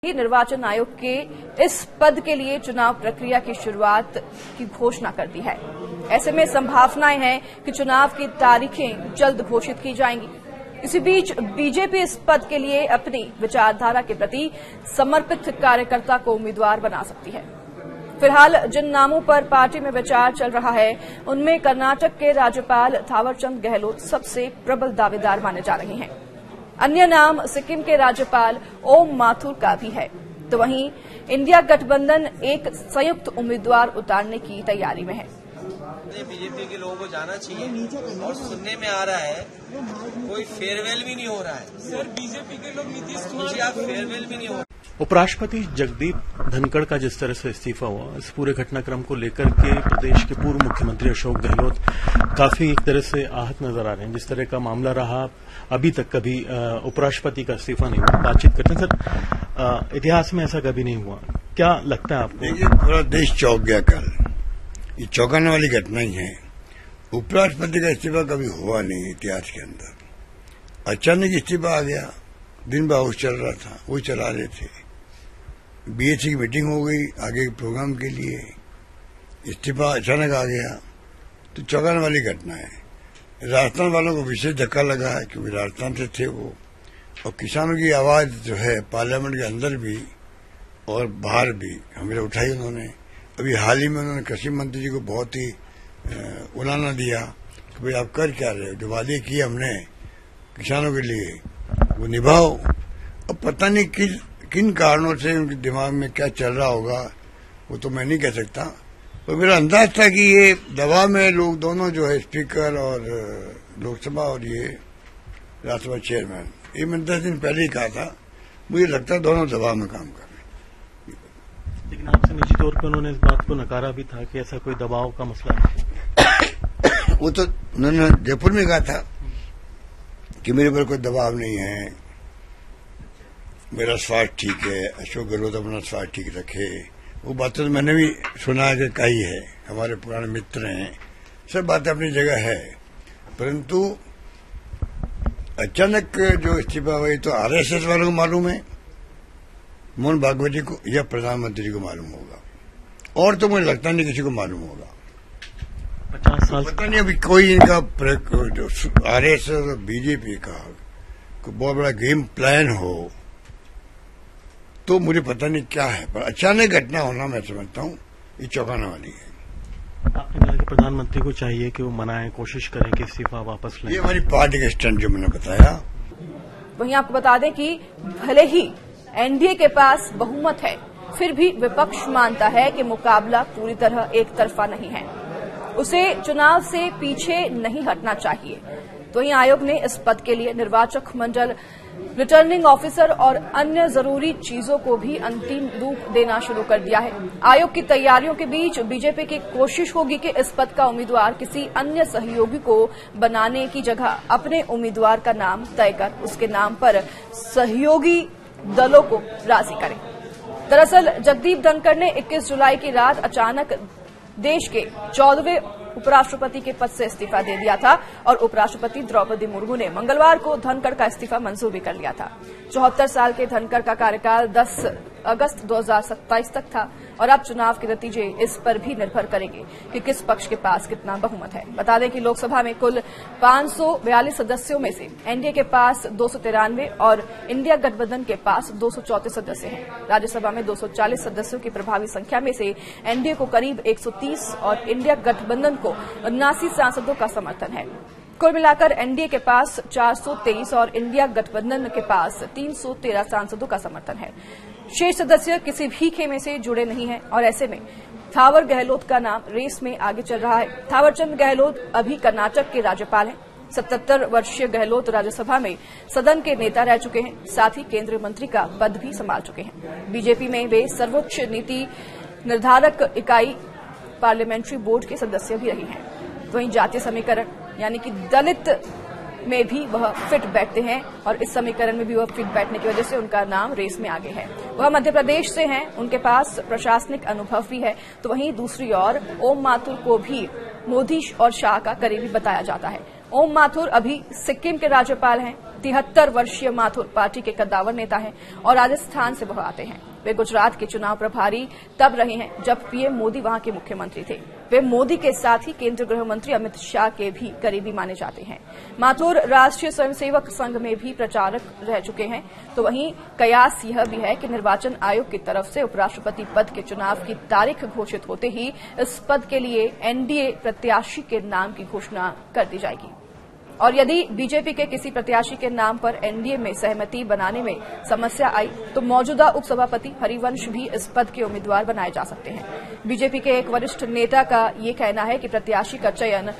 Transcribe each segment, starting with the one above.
निर्वाचन आयोग के इस पद के लिए चुनाव प्रक्रिया की शुरुआत की घोषणा कर दी है। ऐसे में संभावनाएं हैं कि चुनाव की तारीखें जल्द घोषित की जाएंगी। इसी बीच बीजेपी इस पद के लिए अपनी विचारधारा के प्रति समर्पित कार्यकर्ता को उम्मीदवार बना सकती है। फिलहाल जिन नामों पर पार्टी में विचार चल रहा है उनमें कर्नाटक के राज्यपाल थावरचंद गहलोत सबसे प्रबल दावेदार माने जा रहे हैं। अन्य नाम सिक्किम के राज्यपाल ओम माथुर का भी है। तो वहीं इंडिया गठबंधन एक संयुक्त उम्मीदवार उतारने की तैयारी में है। बीजेपी के लोगों को जाना चाहिए और सुनने में आ रहा है कोई फेयरवेल भी नहीं हो रहा है। सर बीजेपी के लोग नीतीश कुमार फेयरवेल भी नहीं हो रहा। उपराष्ट्रपति जगदीप धनखड़ का जिस तरह से इस्तीफा हुआ, इस पूरे घटनाक्रम को लेकर के प्रदेश के पूर्व मुख्यमंत्री अशोक गहलोत काफी एक तरह से आहत नजर आ रहे हैं। जिस तरह का मामला रहा, अभी तक कभी उपराष्ट्रपति का इस्तीफा नहीं हुआ। बातचीत करते हैं सर, इतिहास में ऐसा कभी नहीं हुआ, क्या लगता है आपको? देखिए, पूरा देश चौंक गया कल। ये चौंकाने वाली घटना ही है। उपराष्ट्रपति का इस्तीफा कभी हुआ नहीं इतिहास के अंदर। अचानक इस्तीफा आ गया। दिन भर हाउस चल रहा था, वो चला रहे थे। बीएससी की मीटिंग हो गई आगे के प्रोग्राम के लिए, इस्तीफा अचानक आ गया, तो चौंकाने वाली घटना है। राजस्थान वालों को विशेष धक्का लगा है क्योंकि राजस्थान से थे वो, और किसानों की आवाज जो है पार्लियामेंट के अंदर भी और बाहर भी हमें उठाई उन्होंने। अभी हाल ही में उन्होंने कृषि मंत्री जी को बहुत ही उलाना दिया कि भाई आप कर क्या रहे हो, जो वादे किए हमने किसानों के लिए वो निभाओ। अब पता नहीं किन कारणों से उनके दिमाग में क्या चल रहा होगा, वो तो मैं नहीं कह सकता। तो मेरा अंदाज था कि ये दबाव में लोग दोनों जो है स्पीकर और लोकसभा और ये राज्यसभा चेयरमैन, ये मैंने 10 दिन पहले ही कहा था, मुझे लगता है दोनों दबाव में काम कर रहे हैं। लेकिन आपसे निजी तौर पर उन्होंने इस बात को नकारा भी था कि ऐसा कोई दबाव का मसला है। वो तो उन्होंने जयपुर में कहा था कि मेरे पर कोई दबाव नहीं है, मेरा स्वास्थ्य ठीक है, अशोक गहलोत अपना स्वास्थ्य ठीक रखे। वो बातें तो मैंने भी सुना के कही है, हमारे पुराने मित्र हैं, सब बातें अपनी जगह है। परंतु अचानक जो इस्तीफा हुई तो आरएसएस वालों को मालूम है, मोहन भागवत जी को या प्रधानमंत्री जी को मालूम होगा, और तो मुझे लगता नहीं किसी को मालूम होगा। 50 साल पता नहीं अभी कोई इनका आरएसएस और बीजेपी का कोई बहुत बड़ा गेम प्लान हो तो मुझे पता नहीं क्या है, पर अचानक घटना होना मैं समझता हूँ ये चौंकाने वाली है। आपने कहा कि प्रधानमंत्री को चाहिए कि वो मनाएं, कोशिश करें कि इस्तीफा वापस लें। ये हमारी पार्टी का स्टैंड जो मैंने बताया। वहीं आपको बता दें कि भले ही एनडीए के पास बहुमत है, फिर भी विपक्ष मानता है कि मुकाबला पूरी तरह एक तरफा नहीं है, उसे चुनाव से पीछे नहीं हटना चाहिए। तो वहीं आयोग ने इस पद के लिए निर्वाचक मंडल, रिटर्निंग ऑफिसर और अन्य जरूरी चीजों को भी अंतिम रूप देना शुरू कर दिया है। आयोग की तैयारियों के बीच बीजेपी की कोशिश होगी कि इस पद का उम्मीदवार किसी अन्य सहयोगी को बनाने की जगह अपने उम्मीदवार का नाम तय कर उसके नाम पर सहयोगी दलों को राजी करें। दरअसल जगदीप धनखड़ ने 21 जुलाई की रात अचानक देश के 14वें उपराष्ट्रपति के पद से इस्तीफा दे दिया था और उपराष्ट्रपति द्रौपदी मुर्मू ने मंगलवार को धनखड़ का इस्तीफा मंजूर भी कर लिया था। 74 साल के धनखड़ का कार्यकाल 10 अगस्त 2027 तक था और अब चुनाव के नतीजे इस पर भी निर्भर करेंगे कि किस पक्ष के पास कितना बहुमत है। बता दें कि लोकसभा में कुल 542 सदस्यों में से एनडीए के पास 293 और इंडिया गठबंधन के पास 234 सदस्य हैं। राज्यसभा में 240 सदस्यों की प्रभावी संख्या में से एनडीए को करीब 130 और इंडिया गठबंधन को 79 सांसदों का समर्थन है। कुल मिलाकर एनडीए के पास 423 और इंडिया गठबंधन के पास 313 सांसदों का समर्थन है। शेष सदस्य किसी भी खेमे से जुड़े नहीं हैं और ऐसे में थावर गहलोत का नाम रेस में आगे चल रहा है। थावरचंद गहलोत अभी कर्नाटक के राज्यपाल हैं। 77 वर्षीय गहलोत राज्यसभा में सदन के नेता रह चुके हैं, साथ ही केंद्रीय मंत्री का पद भी संभाल चुके हैं। बीजेपी में वे सर्वोच्च नीति निर्धारक इकाई पार्लियामेंट्री बोर्ड के सदस्य भी रहे हैं। वहीं जातीय समीकरण यानी कि दलित में भी वह फिट बैठते हैं और इस समीकरण में भी वह फिट बैठने की वजह से उनका नाम रेस में आगे है। वह मध्य प्रदेश से हैं, उनके पास प्रशासनिक अनुभव भी है। तो वहीं दूसरी ओर ओम माथुर को भी मोदी और शाह का करीबी बताया जाता है। ओम माथुर अभी सिक्किम के राज्यपाल हैं। 73 वर्षीय माथुर पार्टी के कद्दावर नेता हैं और राजस्थान से वह आते हैं। वे गुजरात के चुनाव प्रभारी तब रहे हैं जब पीएम मोदी वहां के मुख्यमंत्री थे। वे मोदी के साथ ही केंद्रीय गृह मंत्री अमित शाह के भी करीबी माने जाते हैं। माथुर राष्ट्रीय स्वयंसेवक संघ में भी प्रचारक रह चुके हैं। तो वहीं कयास यह भी है कि निर्वाचन आयोग की तरफ से उपराष्ट्रपति पद के चुनाव की तारीख घोषित होते ही इस पद के लिए एनडीए प्रत्याशी के नाम की घोषणा कर दी जाएगी। और यदि बीजेपी के किसी प्रत्याशी के नाम पर एनडीए में सहमति बनाने में समस्या आई तो मौजूदा उपसभापति हरिवंश भी इस पद के उम्मीदवार बनाए जा सकते हैं। बीजेपी के एक वरिष्ठ नेता का ये कहना है कि प्रत्याशी का चयन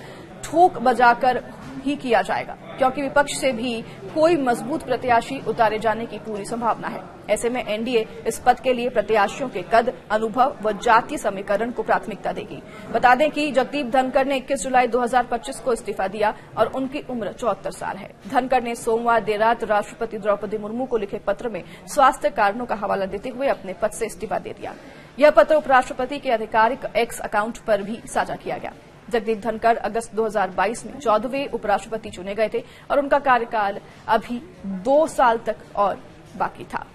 ठोक बजाकर ही किया जाएगा, क्योंकि विपक्ष से भी कोई मजबूत प्रत्याशी उतारे जाने की पूरी संभावना है। ऐसे में एनडीए इस पद के लिए प्रत्याशियों के कद, अनुभव व जातीय समीकरण को प्राथमिकता देगी। बता दें कि जगदीप धनखड़ ने 21 जुलाई 2025 को इस्तीफा दिया और उनकी उम्र 74 साल है। धनखड़ ने सोमवार देर रात राष्ट्रपति द्रौपदी मुर्मू को लिखे पत्र में स्वास्थ्य कारणों का हवाला देते हुए अपने पद से इस्तीफा दे दिया। यह पत्र उपराष्ट्रपति के आधिकारिक एक्स अकाउंट पर भी साझा किया गया। जगदीप धनखड़ अगस्त 2022 में 14वें उपराष्ट्रपति चुने गए थे और उनका कार्यकाल अभी 2 साल तक और बाकी था।